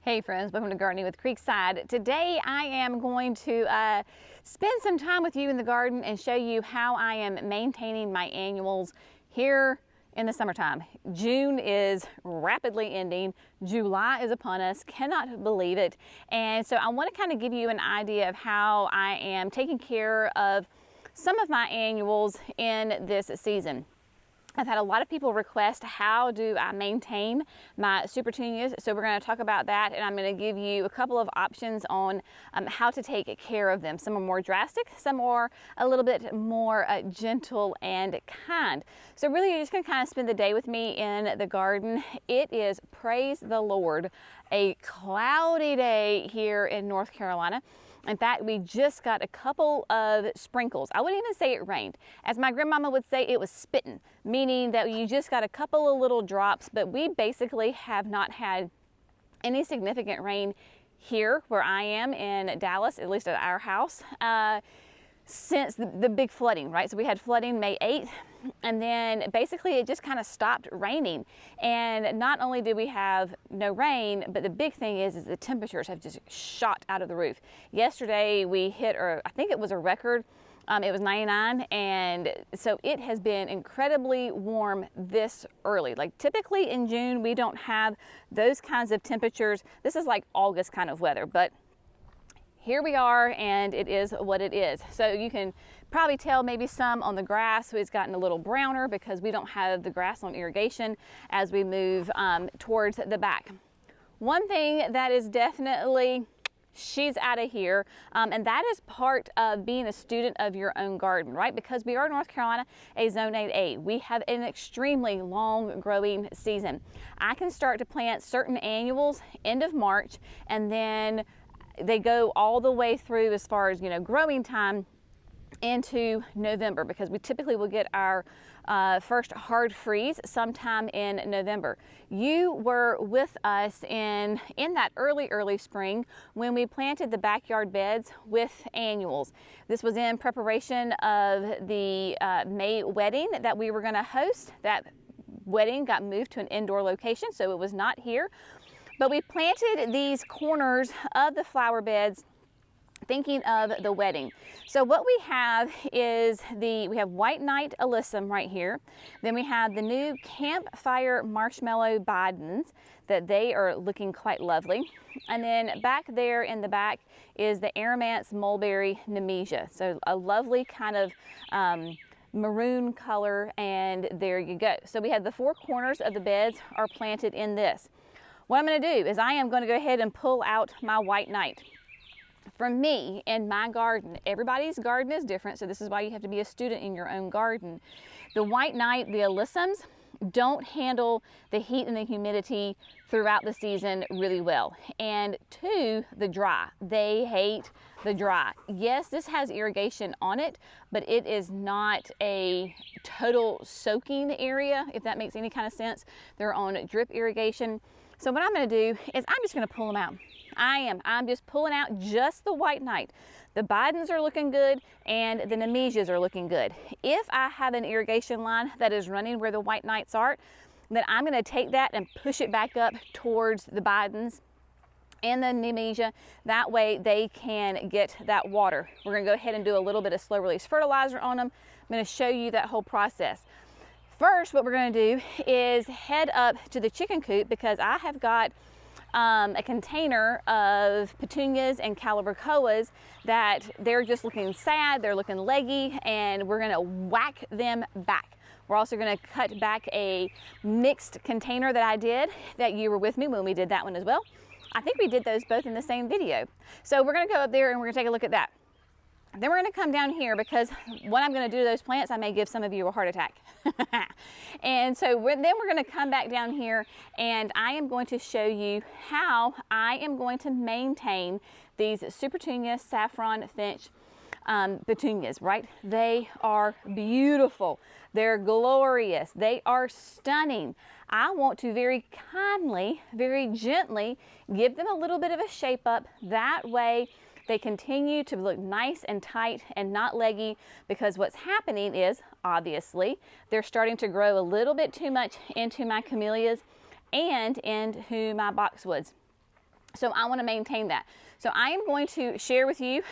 Hey friends, welcome to Gardening with Creekside. Today I am going to spend some time with you in the garden and show you how I am maintaining my annuals here in the summertime. June is rapidly ending. July is upon us, cannot believe it. And so I want to kind of give you an idea of how I am taking care of some of my annuals in this season. I've had a lot of people request, how do I maintain my supertunias? So we're going to talk about that, and I'm going to give you a couple of options on how to take care of them. Some are more drastic, some are a little bit more gentle and kind. So really you're just going to kind of spend the day with me in the garden. It is, praise the Lord, a cloudy day here in North Carolina. In fact, we just got a couple of sprinkles. I wouldn't even say it rained. As my grandmama would say, it was spitting, meaning that you just got a couple of little drops, but we basically have not had any significant rain here where I am in Dallas, at least at our house, since the big flooding, right? So we had flooding May 8th, and then basically it just kind of stopped raining. And not only did we have no rain, but the big thing is the temperatures have just shot out of the roof. Yesterday we hit, or I think it was a record, it was 99, and so it has been incredibly warm this early. Like typically in June we don't have those kinds of temperatures. This is like August kind of weather, but here we are, and it is what it is. So you can probably tell maybe some on the grass, so it's gotten a little browner because we don't have the grass on irrigation as we move towards the back. One thing that is definitely, she's out of here, and that is part of being a student of your own garden, right? Because we are North Carolina, a Zone 8A. We have an extremely long growing season. I can start to plant certain annuals end of March, and then they go all the way through as far as, growing time into November, because we typically will get our first hard freeze sometime in November. You were with us in that early spring when we planted the backyard beds with annuals. This was in preparation of the May wedding that we were going to host. That wedding got moved to an indoor location, so it was not here. But we planted these corners of the flower beds thinking of the wedding. So what we have is we have White Knight Alyssum right here. Then we have the new Campfire Marshmallow Bidens that they are looking quite lovely. And then back there in the back is the Aromanth Mulberry Nemesia. So a lovely kind of maroon color, and there you go. So we have the four corners of the beds are planted in this. What I'm going to do is I am going to go ahead and pull out my White Knight. For me, in my garden, everybody's garden is different, so this is why you have to be a student in your own garden. The White Knight, the Alyssums, don't handle the heat and the humidity throughout the season really well. And two, the dry. They hate the dry. Yes, this has irrigation on it, but it is not a total soaking area, if that makes any kind of sense. They're on drip irrigation. So what I'm going to do is I'm just going to pull them out. I'm just pulling out just the White Knight. The Bidens are looking good, and the Nemesias are looking good. If I have an irrigation line that is running where the White Knights are, then I'm going to take that and push it back up towards the Bidens and the Nemesia. That way they can get that water. We're going to go ahead and do a little bit of slow release fertilizer on them. I'm going to show you that whole process. First, what we're going to do is head up to the chicken coop, because I have got a container of petunias and calibrachoas that they're just looking sad, they're looking leggy, and we're going to whack them back. We're also going to cut back a mixed container that I did, that you were with me when we did that one as well. I think we did those both in the same video. So we're going to go up there and we're going to take a look at that. Then we're going to come down here, because what I'm going to do to those plants, I may give some of you a heart attack. And so then we're going to come back down here, and I am going to show you how I am going to maintain these Supertunia Saffron Finch petunias, right? They are beautiful. They're glorious. They are stunning. I want to very kindly, very gently give them a little bit of a shape up. That way they continue to look nice and tight and not leggy, because what's happening is, obviously, they're starting to grow a little bit too much into my camellias and into my boxwoods. So I want to maintain that. So I am going to share with you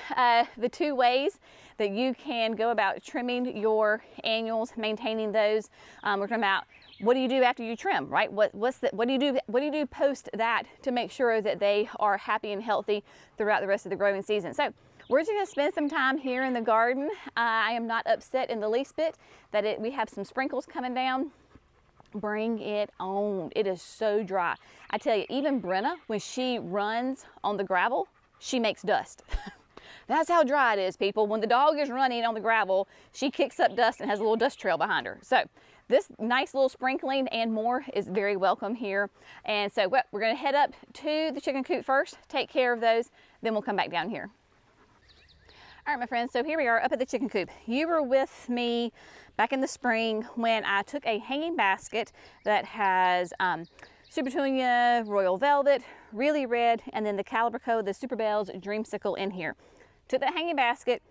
the 2 ways that you can go about trimming your annuals, maintaining those. We're talking about what do you do after you trim, right? What do you do post that to make sure that they are happy and healthy throughout the rest of the growing season. So we're just going to spend some time here in the garden. I am not upset in the least bit that we have some sprinkles coming down. Bring it on. It is so dry. I tell you, even Brenna, when she runs on the gravel, she makes dust. That's how dry it is, people. When the dog is running on the gravel, she kicks up dust and has a little dust trail behind her. So this nice little sprinkling and more is very welcome here. And so we're going to head up to the chicken coop first, take care of those, then we'll come back down here. All right, my friends, so here we are up at the chicken coop. You were with me back in the spring when I took a hanging basket that has Super Petunia, Royal Velvet, Really Red, and then the Calibraco, the Super Bells, Dreamsicle in here. Took that hanging basket,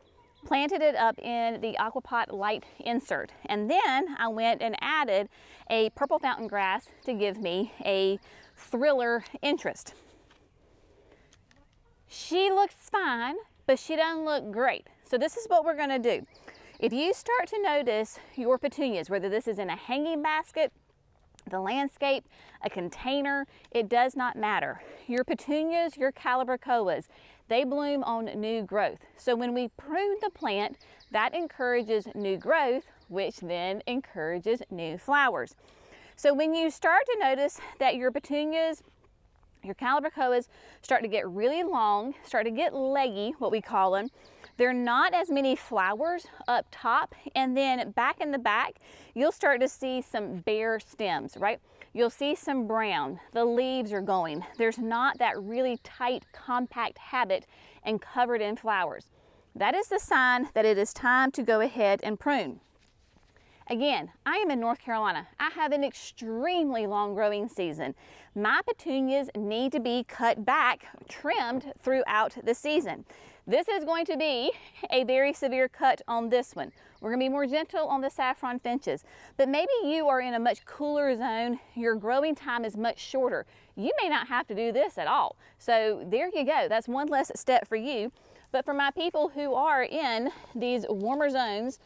planted it up in the Aquapot light insert, and then I went and added a purple fountain grass to give me a thriller interest. She looks fine, but she doesn't look great. So this is what we're gonna do. If you start to notice your petunias, whether this is in a hanging basket, the landscape, a container, it does not matter. Your petunias, your Calibracoas, they bloom on new growth. So when we prune the plant, that encourages new growth, which then encourages new flowers. So when you start to notice that your petunias, your Calibracoas start to get really long, start to get leggy, what we call them, there are not as many flowers up top, and then back in the back, you'll start to see some bare stems, right? You'll see some brown, the leaves are going. There's not that really tight, compact habit and covered in flowers. That is the sign that it is time to go ahead and prune. Again, I am in North Carolina. I have an extremely long growing season. My petunias need to be cut back, trimmed throughout the season. This is going to be a very severe cut on this one. We're going to be more gentle on the saffron finches, but maybe you are in a much cooler zone. Your growing time is much shorter. You may not have to do this at all. So there you go. That's one less step for you. But for my people who are in these warmer zones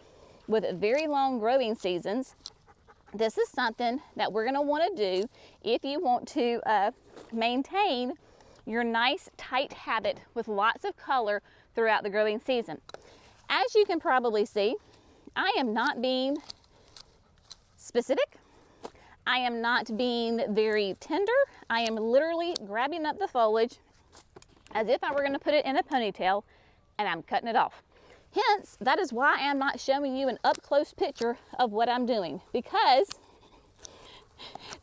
with very long growing seasons, this is something that we're going to want to do if you want to maintain your nice tight habit with lots of color throughout the growing season. As you can probably see, I am not being specific. I am not being very tender. I am literally grabbing up the foliage as if I were going to put it in a ponytail, and I'm cutting it off. Hence, that is why I'm not showing you an up-close picture of what I'm doing, because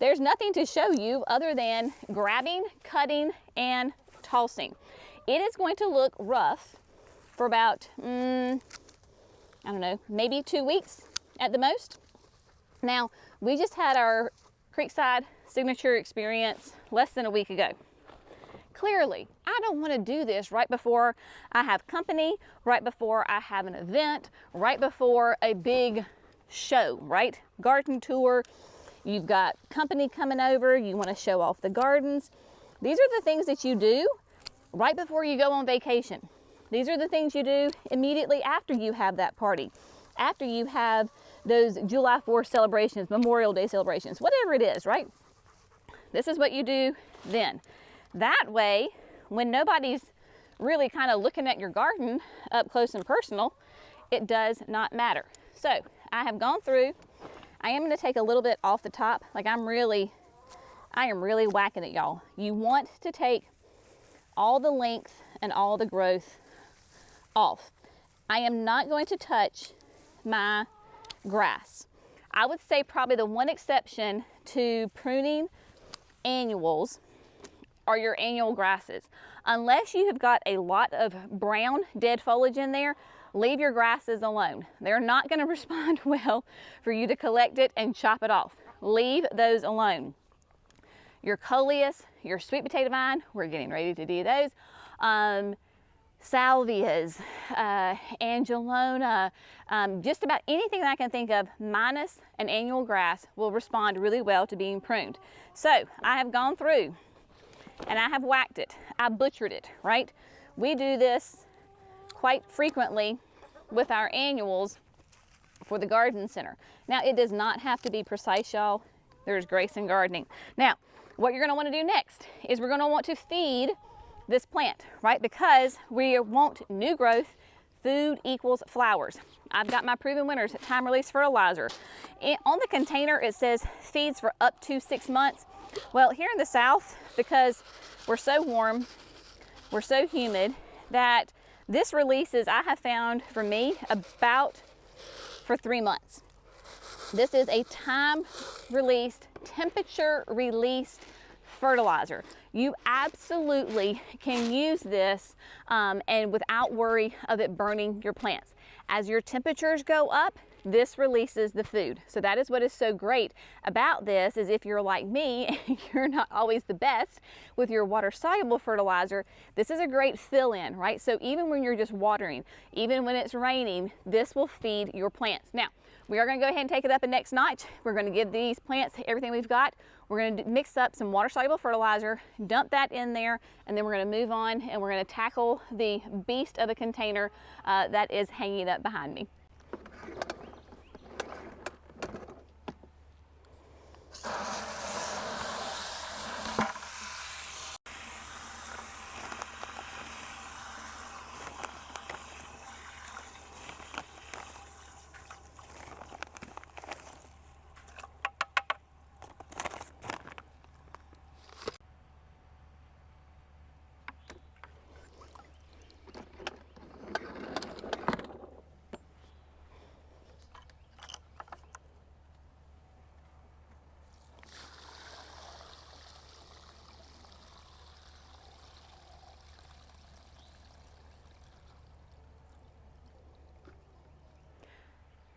there's nothing to show you other than grabbing, cutting, and tossing. It is going to look rough for about, I don't know, maybe 2 weeks at the most. Now, we just had our Creekside signature experience less than a week ago. Clearly, I don't want to do this right before I have company, right before I have an event, right before a big show, right? Garden tour. You've got company coming over, you want to show off the gardens. These are the things that you do right before you go on vacation. These are the things you do immediately after you have that party, after you have those July 4th celebrations, Memorial Day celebrations, whatever it is, right? This is what you do then. That way, when nobody's really kind of looking at your garden up close and personal, it does not matter. So I have gone through. I am going to take a little bit off the top. Like I am really whacking it, y'all. You want to take all the length and all the growth off. I am not going to touch my grass. I would say probably the one exception to pruning annuals are your annual grasses. Unless you have got a lot of brown dead foliage in there, leave your grasses alone. They're not going to respond well for you to collect it and chop it off. Leave those alone. Your coleus, your sweet potato vine, we're getting ready to do those. Salvias, Angelona, just about anything that I can think of minus an annual grass will respond really well to being pruned. So I have gone through and I have whacked it. I butchered it, right? We do this quite frequently with our annuals for the garden center. Now, it does not have to be precise, y'all. There's grace in gardening. Now, what you're gonna wanna do next is we're gonna want to feed this plant, right? Because we want new growth. Food equals flowers. I've got my proven winners, time release fertilizer. On the container, it says feeds for up to 6 months. Well, here in the South, because we're so warm, we're so humid, that this releases, I have found for me, about for 3 months. This is a time-released, temperature-released fertilizer. You absolutely can use this and without worry of it burning your plants. As your temperatures go up, this releases the food. So that is what is so great about this, is if you're like me, you're not always the best with your water-soluble fertilizer, this is a great fill-in, right? So even when you're just watering, even when it's raining, this will feed your plants. Now, we are gonna go ahead and take it up a next notch. We're gonna give these plants everything we've got. We're gonna mix up some water-soluble fertilizer, dump that in there, and then we're gonna move on and we're gonna tackle the beast of a container that is hanging up behind me.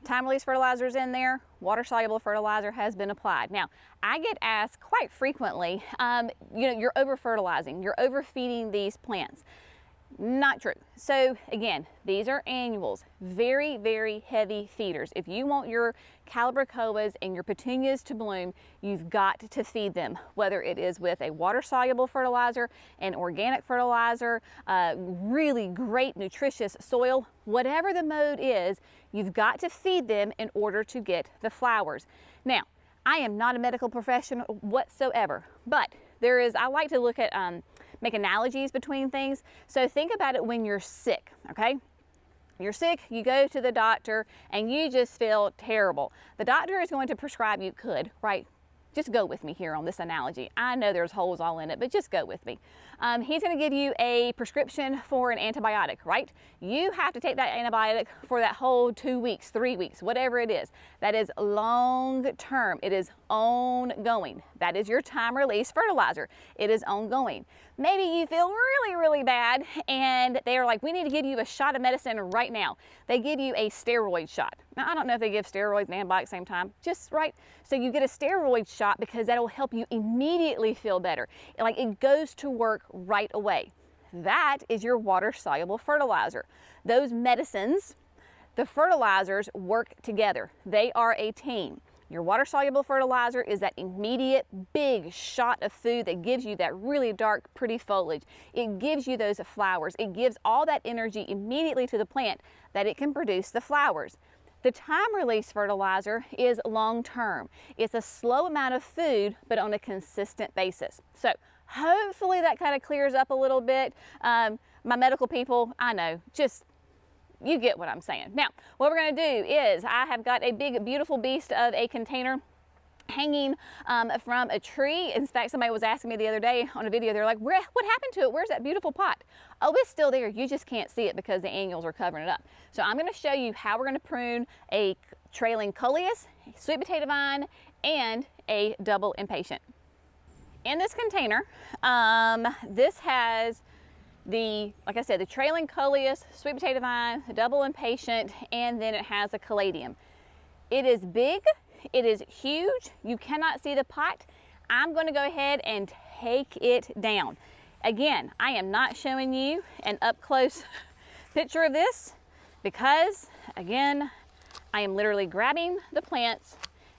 Time release fertilizer is in there, water soluble fertilizer has been applied. Now, I get asked quite frequently, you're over fertilizing, you're overfeeding these plants. Not true. So again, these are annuals, very, very heavy feeders. If you want your calibrachoas and your petunias to bloom, you've got to feed them, whether it is with a water-soluble fertilizer, an organic fertilizer, really great nutritious soil, whatever the mode is, you've got to feed them in order to get the flowers. Now, I am not a medical professional whatsoever, but I like to look at make analogies between things. So think about it when you're sick, okay? You're sick, you go to the doctor, and you just feel terrible. The doctor is going to prescribe you, right? Just go with me here on this analogy. I know there's holes all in it, but just go with me. He's going to give you a prescription for an antibiotic, right? You have to take that antibiotic for that whole 2 weeks, 3 weeks, whatever it is. That is long term. It is ongoing. That is your time release fertilizer. It is ongoing. Maybe you feel really, really bad and they are like, we need to give you a shot of medicine right now. They give you a steroid shot. Now, I don't know if they give steroids and antibiotics at the same time, just right. So you get a steroid shot because that will help you immediately feel better. Like it goes to work right away. That is your water-soluble fertilizer. Those medicines, the fertilizers work together. They are a team. Your water-soluble fertilizer is that immediate big shot of food that gives you that really dark, pretty foliage. It gives you those flowers. It gives all that energy immediately to the plant that it can produce the flowers. The time-release fertilizer is long-term. It's a slow amount of food, but on a consistent basis. So hopefully that kind of clears up a little bit. My medical people, I know, just you get what I'm saying. Now, what we're going to do is I have got a big, beautiful beast of a container hanging from a tree. In fact, somebody was asking me the other day on a video, they're like, what happened to it? Where's that beautiful pot? Oh, it's still there. You just can't see it because the annuals are covering it up. So I'm going to show you how we're going to prune a trailing coleus, sweet potato vine, and a double impatient. In this container, this has like I said, the trailing coleus, sweet potato vine, the double impatient, and then it has a caladium. It is big, it is huge. You cannot see the pot. I'm going to go ahead and take it down. Again, I am not showing you an up close picture of this because, again, I am literally grabbing the plants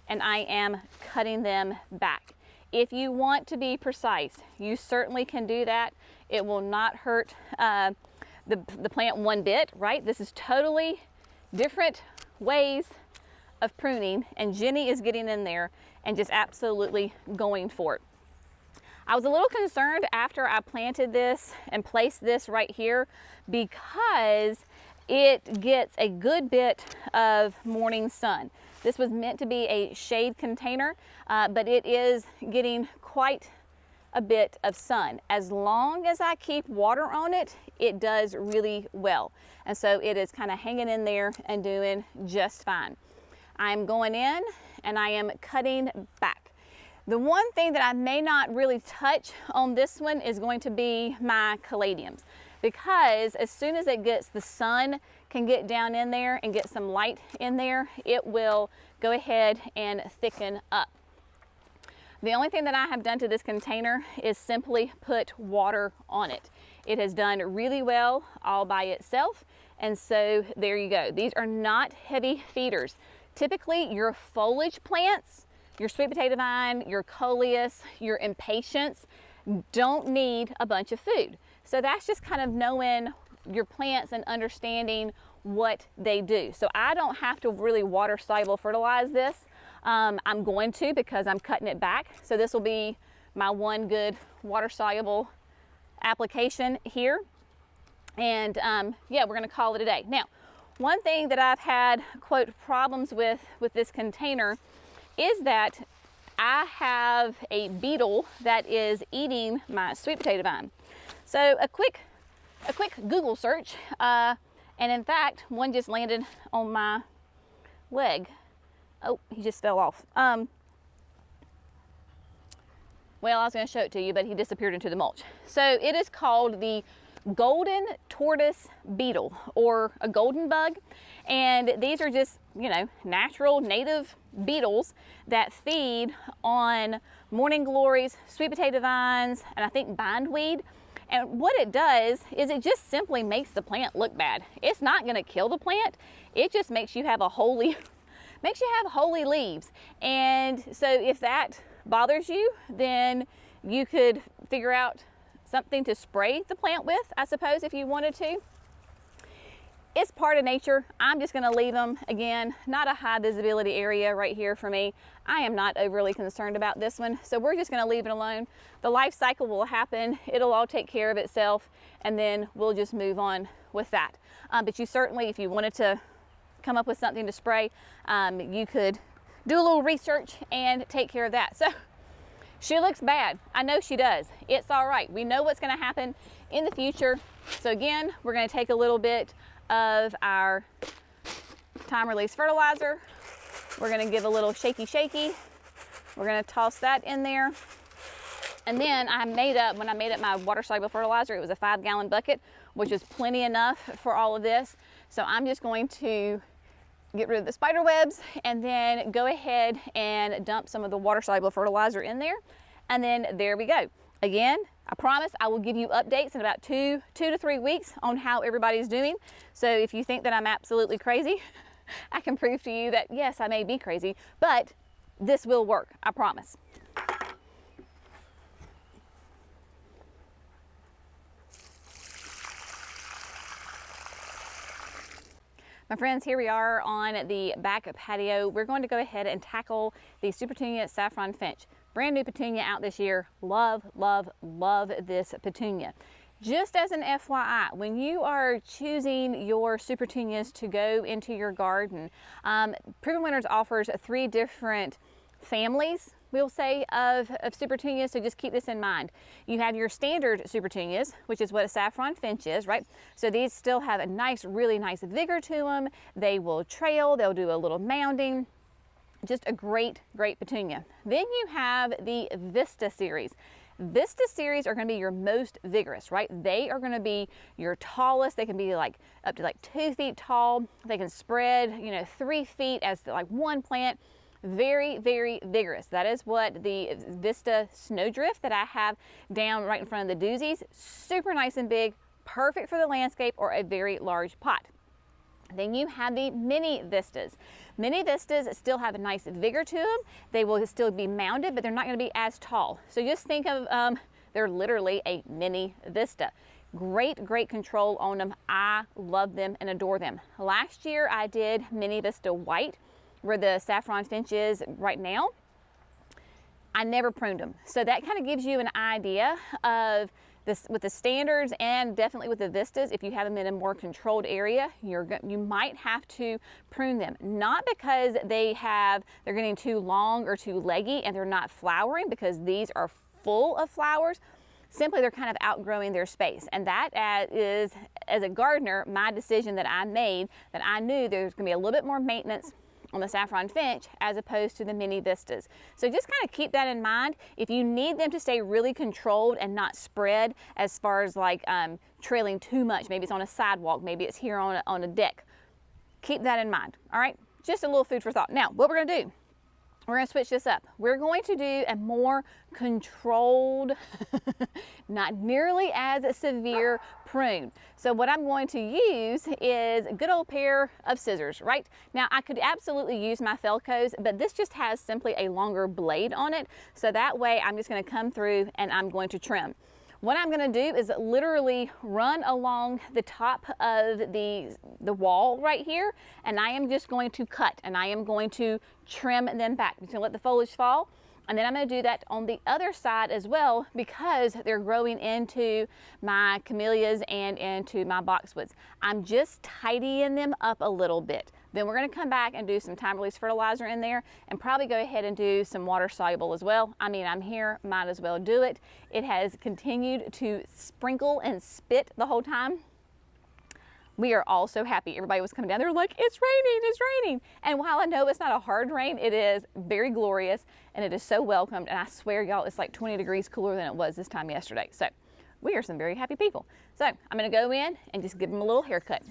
and I am cutting them back. If you want to be precise, you certainly can do that. It will not hurt the plant one bit, right? This is totally different ways of pruning, and Jenny is getting in there and just absolutely going for it. I was a little concerned after I planted this and placed this right here because it gets a good bit of morning sun. This was meant to be a shade container, but it is getting quite a bit of sun. As long as I keep water on it, it does really well. And so it is kind of hanging in there and doing just fine. I'm going in and I am cutting back. The one thing that I may not really touch on this one is going to be my caladiums, because as soon as it gets the sun can get down in there and get some light in there, it will go ahead and thicken up. The only thing that I have done to this container is simply put water on it. It has done really well all by itself, and so there you go. These are not heavy feeders. Typically your foliage plants, your sweet potato vine, your coleus, your impatiens don't need a bunch of food. So that's just kind of knowing your plants and understanding what they do. So I don't have to really water soluble fertilize this. I'm going to, because I'm cutting it back. So this will be my one good water soluble application here. And yeah, we're gonna call it a day. Now, one thing that I've had, quote, problems with this container is that I have a beetle that is eating my sweet potato vine. So a quick Google search, and in fact, one just landed on my leg. Oh, he just fell off. Well, I was going to show it to you, but he disappeared into the mulch. So it is called the golden tortoise beetle, or a golden bug. And these are just, you know, natural native beetles that feed on morning glories, sweet potato vines, and I think bindweed. And what it does is it just simply makes the plant look bad. It's not going to kill the plant. It just makes you have holy leaves. And so if that bothers you, then you could figure out something to spray the plant with, I suppose, if you wanted to. It's part of nature. I'm just going to leave them. Again, not a high visibility area right here for me. I am not overly concerned about this one, so we're just going to leave it alone. The life cycle will happen. It'll all take care of itself, and then we'll just move on with that. But you certainly, if you wanted to come up with something to spray, you could do a little research and take care of that. So she looks bad. I know she does. It's all right. We know what's going to happen in the future. So again, we're going to take a little bit of our time release fertilizer. We're going to give a little shaky. We're going to toss that in there. And then when I made up my water soluble fertilizer, it was a 5-gallon bucket, which is plenty enough for all of this. So I'm just going to get rid of the spider webs and then go ahead and dump some of the water soluble fertilizer in there. And then there we go. Again, I promise I will give you updates in about two to 3 weeks on how everybody's doing. So if you think that I'm absolutely crazy, I can prove to you that yes, I may be crazy, but this will work, I promise. My friends, here we are on the back patio. We're going to go ahead and tackle the Supertunia Saffron Finch. Brand new petunia out this year. Love, love, love this petunia. Just as an FYI, when you are choosing your Supertunias to go into your garden, Proven Winners offers 3 different families, we'll say, of Supertunias, so just keep this in mind. You have your standard Supertunias, which is what a saffron finch is, right? So these still have a nice, really nice vigor to them. They will trail, they'll do a little mounding. Just a great, great petunia. Then you have the Vista series. Vista series are going to be your most vigorous, right? They are going to be your tallest. They can be like up to like 2 feet tall. They can spread, 3 feet as like one plant. Very, very vigorous. That is what the Vista Snowdrift that I have down right in front of the doozies. Super nice and big, perfect for the landscape or a very large pot. Then you have the mini vistas. Mini vistas still have a nice vigor to them. They will still be mounded, but they're not going to be as tall. So just think of they're literally a mini vista. Great control on them. I love them and adore them. Last year I did mini vista white, where the saffron finch is right now. I never pruned them. So that kind of gives you an idea of this with the standards, and definitely with the vistas. If you have them in a more controlled area, you might have to prune them. Not because they're getting too long or too leggy and they're not flowering, because these are full of flowers. Simply they're kind of outgrowing their space. And that is, as a gardener, my decision that I made, that I knew there's gonna be a little bit more maintenance on the saffron finch as opposed to the mini vistas. So just kind of keep that in mind. If you need them to stay really controlled and not spread as far as like trailing too much, maybe it's on a sidewalk, maybe it's here on a deck, keep that in mind. All right, just a little food for thought. Now, what we're gonna do, we're going to switch this up. We're going to do a more controlled, not nearly as severe prune. So what I'm going to use is a good old pair of scissors, right? Now I could absolutely use my Felcos, but this just has simply a longer blade on it. So that way I'm just going to come through and I'm going to trim. What I'm going to do is literally run along the top of the wall right here, and I am just going to cut, and I am going to trim them back. I'm just going to let the foliage fall, and then I'm going to do that on the other side as well, because they're growing into my camellias and into my boxwoods. I'm just tidying them up a little bit. Then we're going to come back and do some time-release fertilizer in there, and probably go ahead and do some water soluble as well. I mean, I'm here, might as well do it. It has continued to sprinkle and spit the whole time. We are all so happy. Everybody was coming down, they're like, it's raining, it's raining. And while I know it's not a hard rain, it is very glorious, and it is so welcomed. And I swear, y'all, it's like 20 degrees cooler than it was this time yesterday. So we are some very happy people. So I'm going to go in and just give them a little haircut.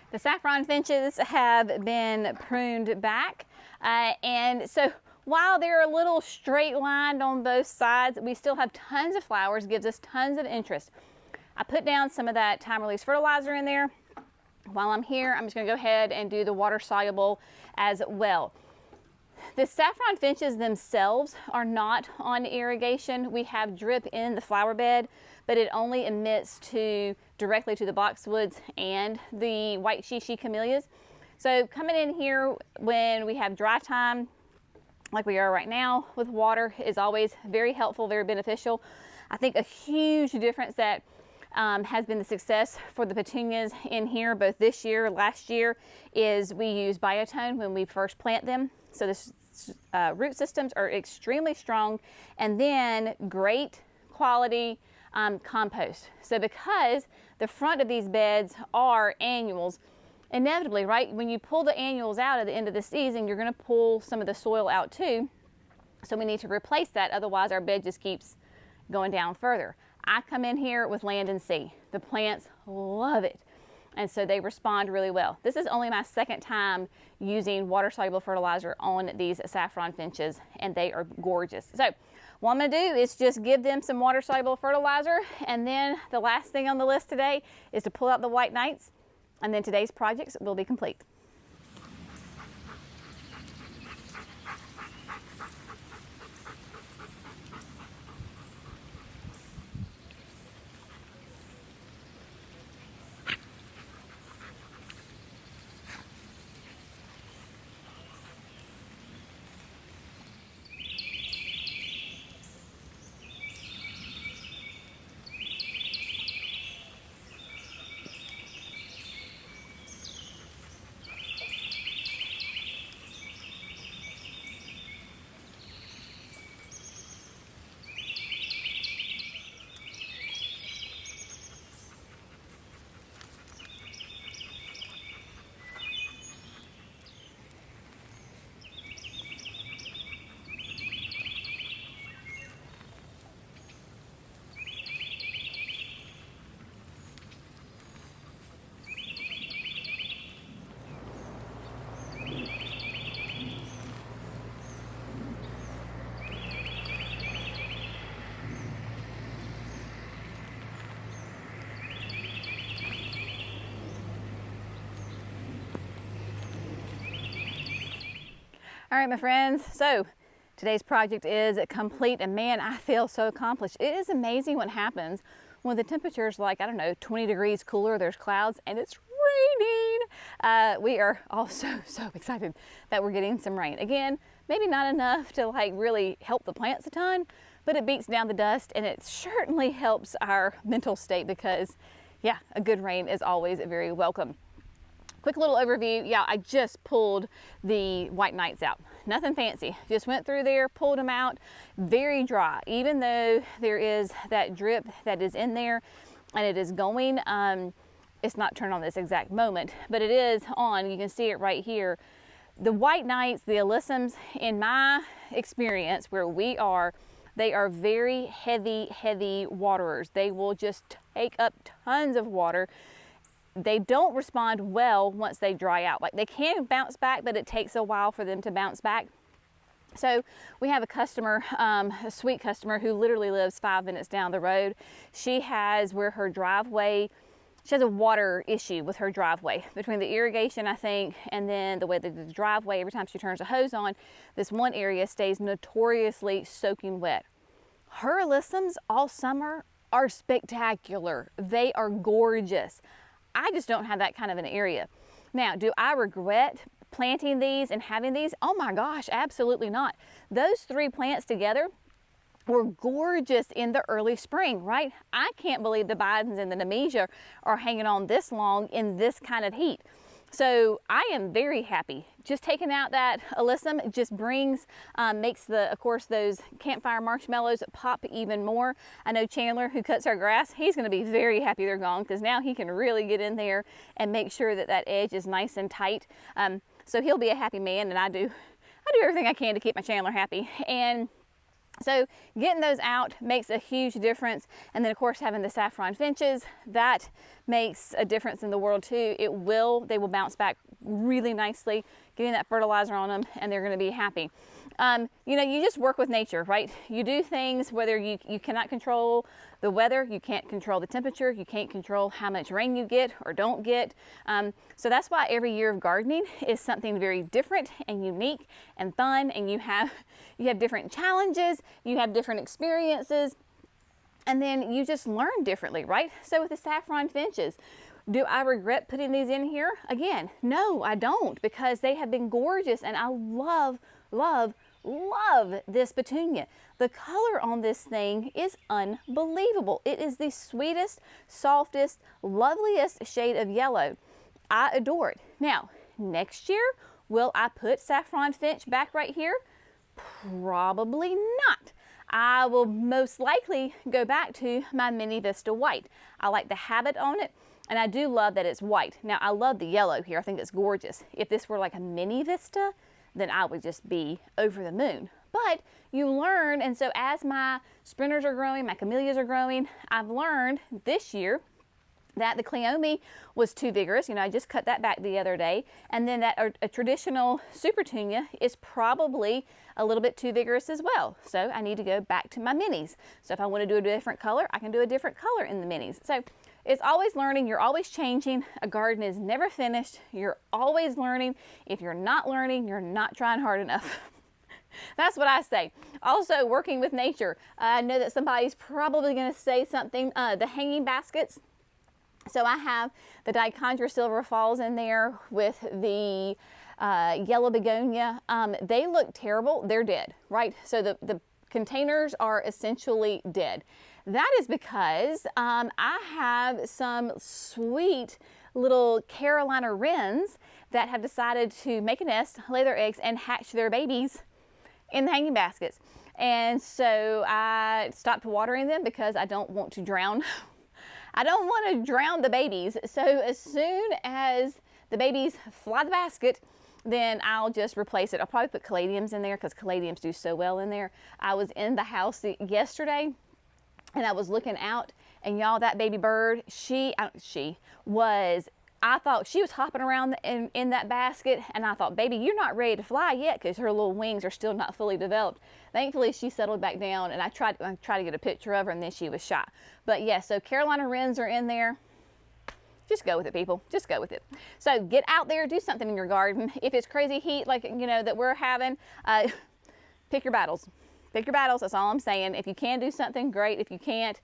The saffron finches have been pruned back, and so while they're a little straight lined on both sides, we still have tons of flowers, gives us tons of interest. I put down some of that time-release fertilizer in there. While I'm here, I'm just going to go ahead and do the water soluble as well. The saffron finches themselves are not on irrigation. We have drip in the flower bed, but it only emits directly to the boxwoods and the white shishi camellias. So coming in here when we have dry time, like we are right now, with water is always very helpful, very beneficial. I think a huge difference that has been the success for the petunias in here, both this year, last year, is we use biotone when we first plant them. So this root systems are extremely strong, and then great quality compost. So because the front of these beds are annuals, inevitably, right, when you pull the annuals out at the end of the season, you're going to pull some of the soil out too. So we need to replace that, otherwise our bed just keeps going down further. I come in here with land and sea. The plants love it, and so they respond really well. This is only my second time using water-soluble fertilizer on these saffron finches, and they are gorgeous. So what I'm going to do is just give them some water-soluble fertilizer, and then the last thing on the list today is to pull out the white knights, and then today's projects will be complete. All right, my friends, so today's project is complete, and man, I feel so accomplished. It is amazing what happens when the temperature's like, I don't know, 20 degrees cooler, there's clouds, and it's raining. We are all so excited that we're getting some rain. Again, maybe not enough to like really help the plants a ton, but it beats down the dust, and it certainly helps our mental state because, yeah, a good rain is always very welcome. Quick little overview. Yeah, I just pulled the white knights out. Nothing fancy. Just went through there, pulled them out. Very dry. Even though there is that drip that is in there and it is going, it's not turned on this exact moment, but it is on. You can see it right here. The white knights, the alyssums, in my experience where we are, they are very heavy waterers. They will just take up tons of water. They don't respond well once they dry out. Like, they can bounce back, but it takes a while for them to bounce back. So we have a customer, a sweet customer who literally lives 5 minutes down the road. She has where her driveway, she has a water issue with her driveway between the irrigation, I think, and then the way that the driveway, every time she turns the hose on, this one area stays notoriously soaking wet. Her alyssums all summer are spectacular. They are gorgeous. I just don't have that kind of an area. Now, do I regret planting these and having these? Oh my gosh, absolutely not. Those three plants together were gorgeous in the early spring, right? I can't believe the Bidens and the Nemesia are hanging on this long in this kind of heat. So I am very happy. Just taking out that alyssum just brings, makes the, of course, those campfire marshmallows pop even more. I know Chandler, who cuts our grass, he's gonna be very happy they're gone because now he can really get in there and make sure that that edge is nice and tight. So he'll be a happy man, and I do everything I can to keep my Chandler happy. And so getting those out makes a huge difference. And then of course having the saffron finches, that makes a difference in the world too. They will bounce back really nicely, getting that fertilizer on them, and they're gonna be happy. You know, you just work with nature, right? You do things, whether you cannot control the weather, you can't control the temperature, you can't control how much rain you get or don't get. So that's why every year of gardening is something very different and unique and fun, and you have different challenges, you have different experiences, and then you just learn differently, right? So with the saffron finches, do I regret putting these in here? Again, no, I don't, because they have been gorgeous, and I love this petunia. The color on this thing is unbelievable. It is the sweetest, softest, loveliest shade of yellow. I adore it. Now, next year, will I put saffron finch back right here? Probably not. I will most likely go back to my Mini Vista White. I like the habit on it, and I do love that it's white. Now, I love the yellow here. I think it's gorgeous. If this were like a Mini Vista, then I would just be over the moon. But you learn, and so as my sprinters are growing, my camellias are growing, I've learned this year that the Cleome was too vigorous. You know, I just cut that back the other day. And then that a traditional Super Tunia is probably a little bit too vigorous as well. So I need to go back to my minis. So if I want to do a different color, I can do a different color in the minis. So it's always learning. You're always changing. A garden is never finished. You're always learning. If you're not learning, you're not trying hard enough. That's what I say. Also, working with nature. I know that somebody's probably going to say something. The hanging baskets. So I have the Dichondra Silver Falls in there with the yellow begonia. They look terrible. They're dead, right? So the containers are essentially dead. That is because I have some sweet little Carolina wrens that have decided to make a nest, lay their eggs, and hatch their babies in the hanging baskets. And so I stopped watering them because I don't want to drown I don't want to drown the babies. So as soon as the babies fly the basket, then I'll just replace it. I'll probably put caladiums in there because caladiums do so well in there. I was in the house yesterday and I was looking out, and y'all, that baby bird, I thought she was hopping around in that basket, and I thought, baby, you're not ready to fly yet because her little wings are still not fully developed. Thankfully, she settled back down, and I tried to get a picture of her, and then she was shot. But yeah, so Carolina wrens are in there. Just go with it, people. Just go with it. So get out there, do something in your garden. If it's crazy heat like, you know, that we're having, pick your battles. Pick your battles, that's all I'm saying. If you can do something, great. If you can't,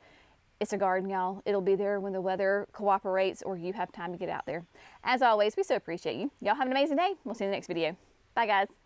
it's a garden, y'all. It'll be there when the weather cooperates or you have time to get out there. As always, we so appreciate you. Y'all have an amazing day. We'll see you in the next video. Bye, guys.